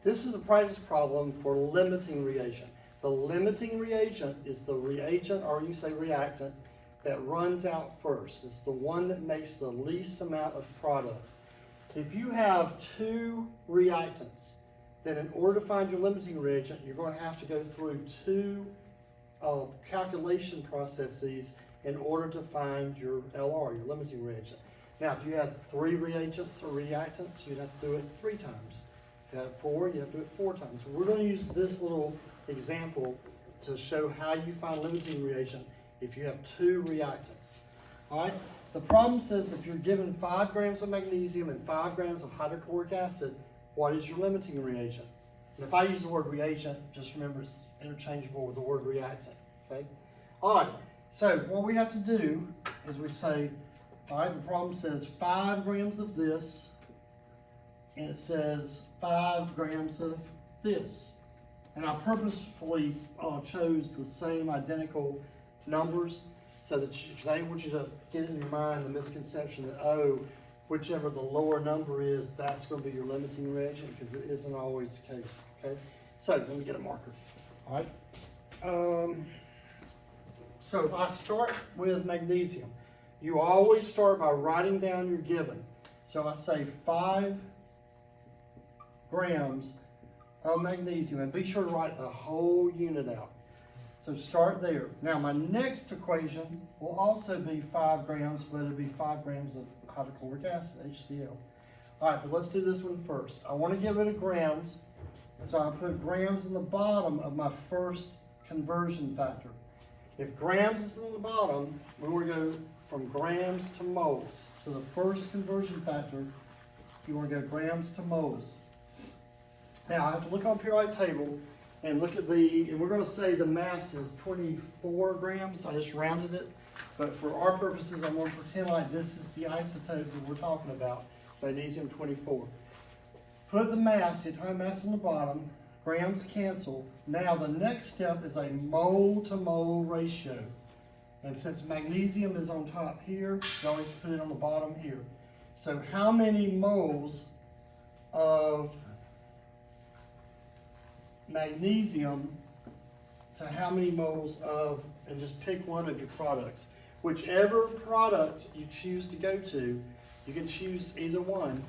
This is a practice problem for limiting reagent. The limiting reagent is the reagent, or you say reactant, that runs out first. It's the one that makes the least amount of product. If you have two reactants, then in order to find your limiting reagent, you're going to have to go through two calculation processes in order to find your LR, your limiting reagent. Now, if you had 3 reagents or reactants, you'd have to do it 3 times. If you had 4, you have to do it 4 times. So we're going to use this little example to show how you find limiting reagent if you have 2 reactants. All right? The problem says if you're given 5 grams of magnesium and 5 grams of hydrochloric acid, what is your limiting reagent? And if I use the word reagent, just remember it's interchangeable with the word reactant. Okay? All right. So what we have to do is we say, all right, the problem says 5 grams of this, and it says 5 grams of this. And I purposefully chose the same identical numbers so that because I didn't want you to get in your mind the misconception that, oh, whichever the lower number is, that's going to be your limiting reagent, because it isn't always the case. Okay? So let me get a marker. All right. So if I start with magnesium, you always start by writing down your given. So I say 5 grams of magnesium, and be sure to write the whole unit out. So start there. Now my next equation will also be 5 grams, but it'll be 5 grams of hydrochloric acid, HCl. All right, but let's do this one first. I want to get rid of grams, so I put grams in the bottom of my first conversion factor. If grams is in the bottom, we want to go from grams to moles. So the first conversion factor, you want to go grams to moles. Now I have to look on the periodic table and look at and we're going to say the mass is 24 grams. I just rounded it. But for our purposes, I'm going to pretend like this is the isotope that we're talking about, magnesium 24. Put the mass, the atomic mass on the bottom, grams cancel. Now the next step is a mole to mole ratio. And since magnesium is on top here, you always put it on the bottom here. So how many moles of magnesium to how many moles of, and just pick one of your products. Whichever product you choose to go to, you can choose either one,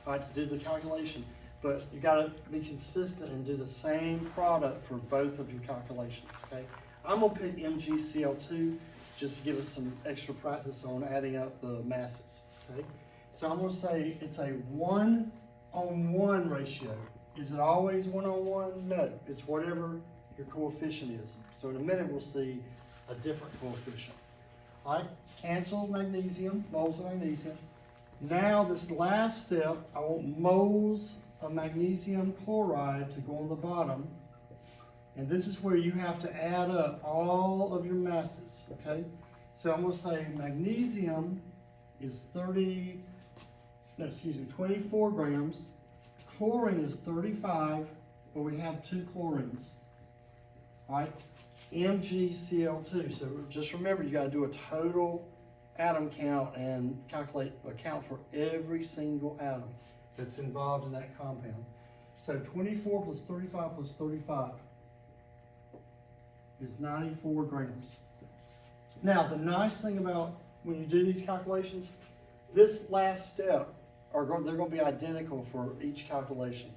right, to do the calculation. But you got to be consistent and do the same product for both of your calculations, okay? I'm going to pick MgCl2 just to give us some extra practice on adding up the masses, okay? So I'm going to say it's a 1-on-1 ratio. Is it always 1-on-1? No, it's whatever your coefficient is. So in a minute we'll see a different coefficient. All right, cancel magnesium, moles of magnesium. Now this last step, I want moles of magnesium chloride to go on the bottom. And this is where you have to add up all of your masses, okay? So I'm going to say magnesium is 24 grams. Chlorine is 35, but we have 2 chlorines, all right? MgCl2, so just remember you got to do a total atom count and account for every single atom that's involved in that compound. So 24 plus 35 plus 35 is 94 grams. Now the nice thing about when you do these calculations, this last step, they're going to be identical for each calculation,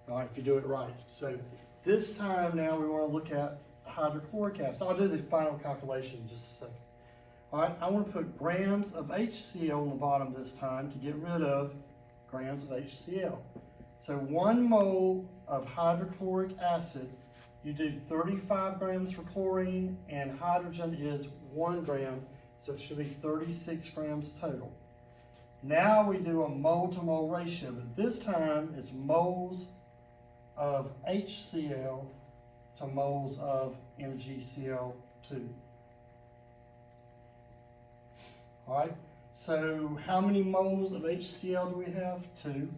all right, if you do it right. So this time now we want to look at hydrochloric acid. I'll do the final calculation in just a second. All right, I want to put grams of HCl on the bottom this time to get rid of grams of HCl. So 1 mole of hydrochloric acid, you do 35 grams for chlorine, and hydrogen is 1 gram, so it should be 36 grams total. Now we do a mole to mole ratio, but this time it's moles of HCl to moles of MgCl2. All right, so how many moles of HCl do we have? 2.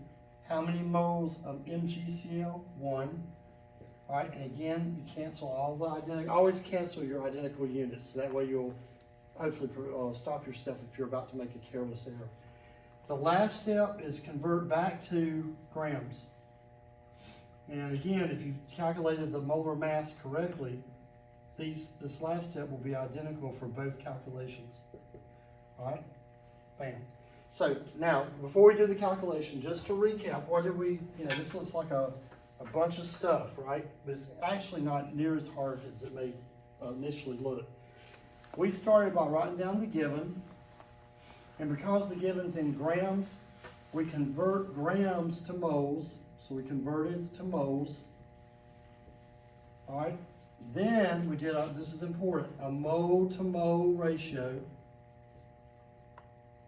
How many moles of MgCl? 1. All right, and again, you cancel all the identical, always cancel your identical units, so that way you'll hopefully stop yourself if you're about to make a careless error. The last step is convert back to grams. And again, if you've calculated the molar mass correctly, this last step will be identical for both calculations. All right, bam. So now, before we do the calculation, just to recap, what did we, this looks like a bunch of stuff, right? But it's actually not near as hard as it may initially look. We started by writing down the given, and because the given's in grams, we convert grams to moles, so we converted to moles. All right, then we did, this is important, a mole to mole ratio.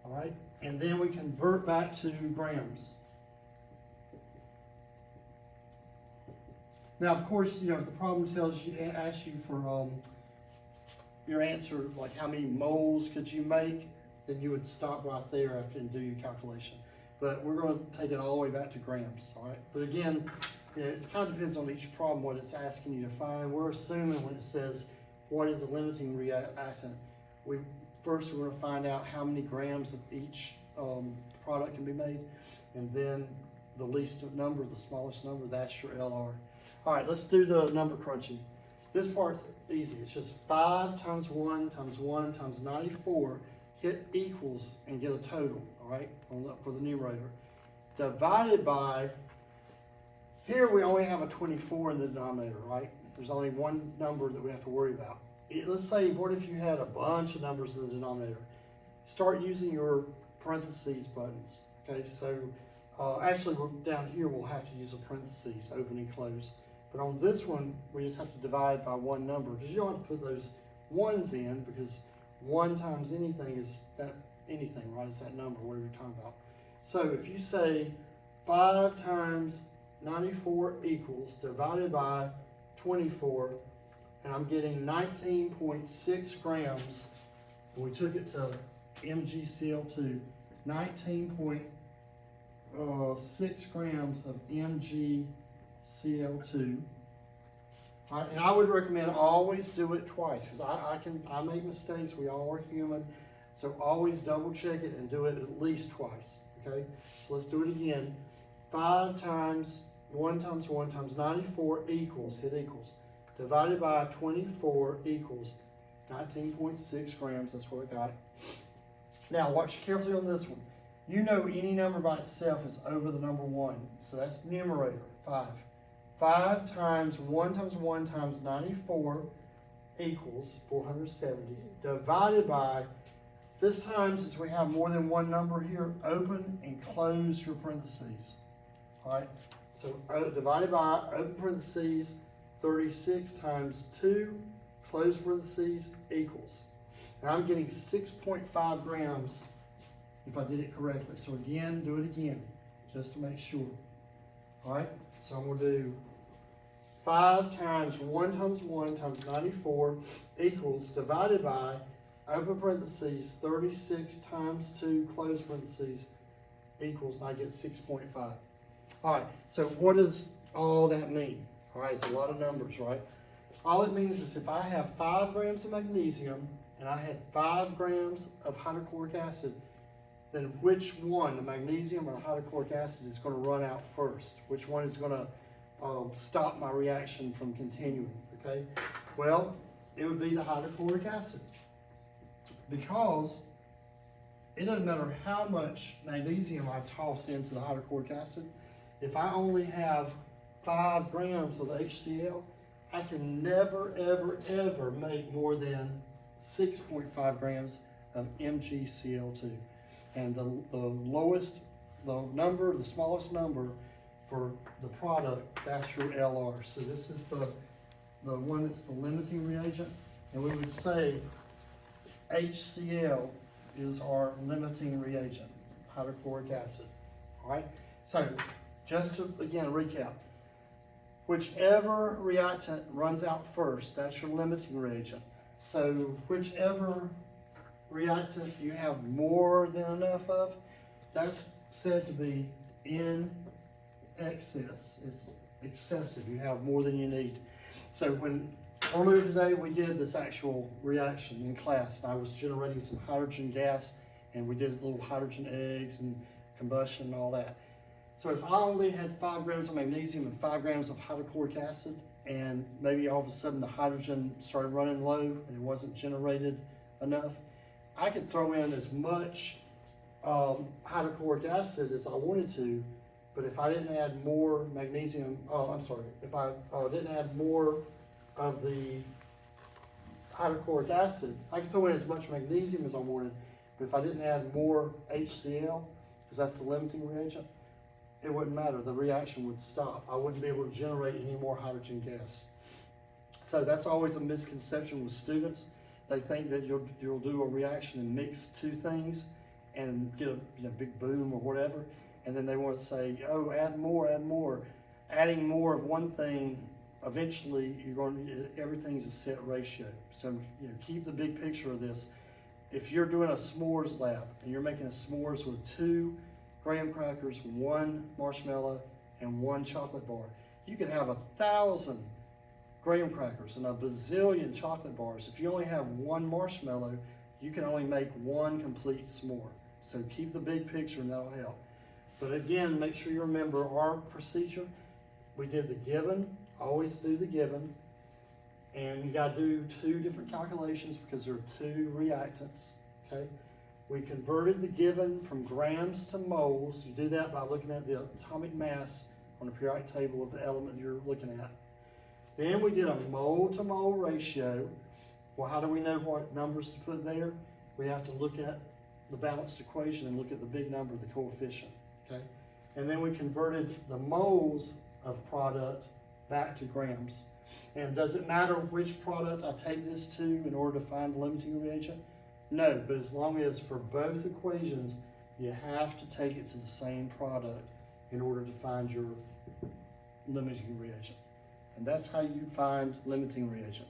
All right, and then we convert back to grams. Now, of course, if the problem asks you for your answer, like how many moles could you make, then you would stop right there after and do your calculation. But we're going to take it all the way back to grams, all right? But again, it kind of depends on each problem what it's asking you to find. We're assuming when it says what is a limiting reactant, first we're going to find out how many grams of each product can be made, and then the least number, the smallest number, that's your LR. All right, let's do the number crunching. This part's easy. It's just 5 times 1 times 1 times 94, hit equals and get a total, all right, for the numerator. Divided by, here we only have a 24 in the denominator, right? There's only one number that we have to worry about. Let's say, what if you had a bunch of numbers in the denominator? Start using your parentheses buttons, okay? So actually, down here, we'll have to use a parentheses, open and close. But on this one, we just have to divide by one number, because you don't have to put those ones in, because 1 times anything is that anything, right? It's that number, whatever you're talking about. So if you say 5 times 94 equals divided by 24, and I'm getting 19.6 grams, and we took it to MgCl2, 19.6 grams of MgCl2. All right, and I would recommend always do it twice, because I make mistakes. We all are human, so always double check it and do it at least twice. Okay, so let's do it again. 5 times 1 times 1 times 94 equals, hit equals, divided by 24 equals 19.6 grams. That's what I got. Now watch carefully on this one. You know any number by itself is over the number 1, so that's numerator 5. 5 times 1 times 1 times 94 equals 470, divided by, this time, since we have more than one number here, open and close your parentheses. All right, so divided by, open parentheses, 36 times 2, close parentheses, equals. And I'm getting 6.5 grams if I did it correctly. So again, do it again, just to make sure. All right, so I'm going to do 5 times 1 times 1 times 94 equals, divided by, open parentheses, 36 times 2, close parentheses, equals, and I get 6.5. All right, so what does all that mean? All right, it's a lot of numbers, right? All it means is if I have 5 grams of magnesium and I had 5 grams of hydrochloric acid, then which one, the magnesium or the hydrochloric acid, is going to run out first? Which one is going to stop my reaction from continuing, okay? Well, it would be the hydrochloric acid, because it doesn't matter how much magnesium I toss into the hydrochloric acid. If I only have 5 grams of HCl, I can never, ever, ever make more than 6.5 grams of MgCl2. And the lowest, the smallest number for the product, that's your LR. So this is the one that's the limiting reagent, and we would say HCl is our limiting reagent, hydrochloric acid. All right, so just to again recap, whichever reactant runs out first, that's your limiting reagent. So whichever reactant you have more than enough of, that's said to be in excess. It's excessive. You have more than you need. So when earlier today we did this actual reaction in class, I was generating some hydrogen gas, and we did little hydrogen eggs and combustion and all that. So if I only had 5 grams of magnesium and 5 grams of hydrochloric acid, and maybe all of a sudden the hydrogen started running low and it wasn't generated enough, I could throw in as much hydrochloric acid as I wanted to, but if I didn't add more magnesium, if I didn't add more of the hydrochloric acid, I could throw in as much magnesium as I wanted, but if I didn't add more HCl, because that's the limiting reagent, it wouldn't matter. The reaction would stop. I wouldn't be able to generate any more hydrogen gas. So that's always a misconception with students. They think that you'll do a reaction and mix 2 things and get a big boom or whatever, and then they want to say, oh, add more, add more. Adding more of one thing, eventually everything's a set ratio. So keep the big picture of this. If you're doing a s'mores lab and you're making a s'mores with 2 graham crackers, 1 marshmallow, and 1 chocolate bar, you could have 1,000 graham crackers and a bazillion chocolate bars. If you only have 1 marshmallow, you can only make 1 complete s'more. So keep the big picture and that'll help. But again, make sure you remember our procedure. We did the given, always do the given, and you gotta do 2 different calculations because there are 2 reactants, okay? We converted the given from grams to moles. You do that by looking at the atomic mass on the periodic table of the element you're looking at. Then we did a mole to mole ratio. Well, how do we know what numbers to put there? We have to look at the balanced equation and look at the big number, the coefficient, okay? And then we converted the moles of product back to grams. And does it matter which product I take this to in order to find the limiting reagent? No, but as long as for both equations, you have to take it to the same product in order to find your limiting reagent. And that's how you find limiting reagent.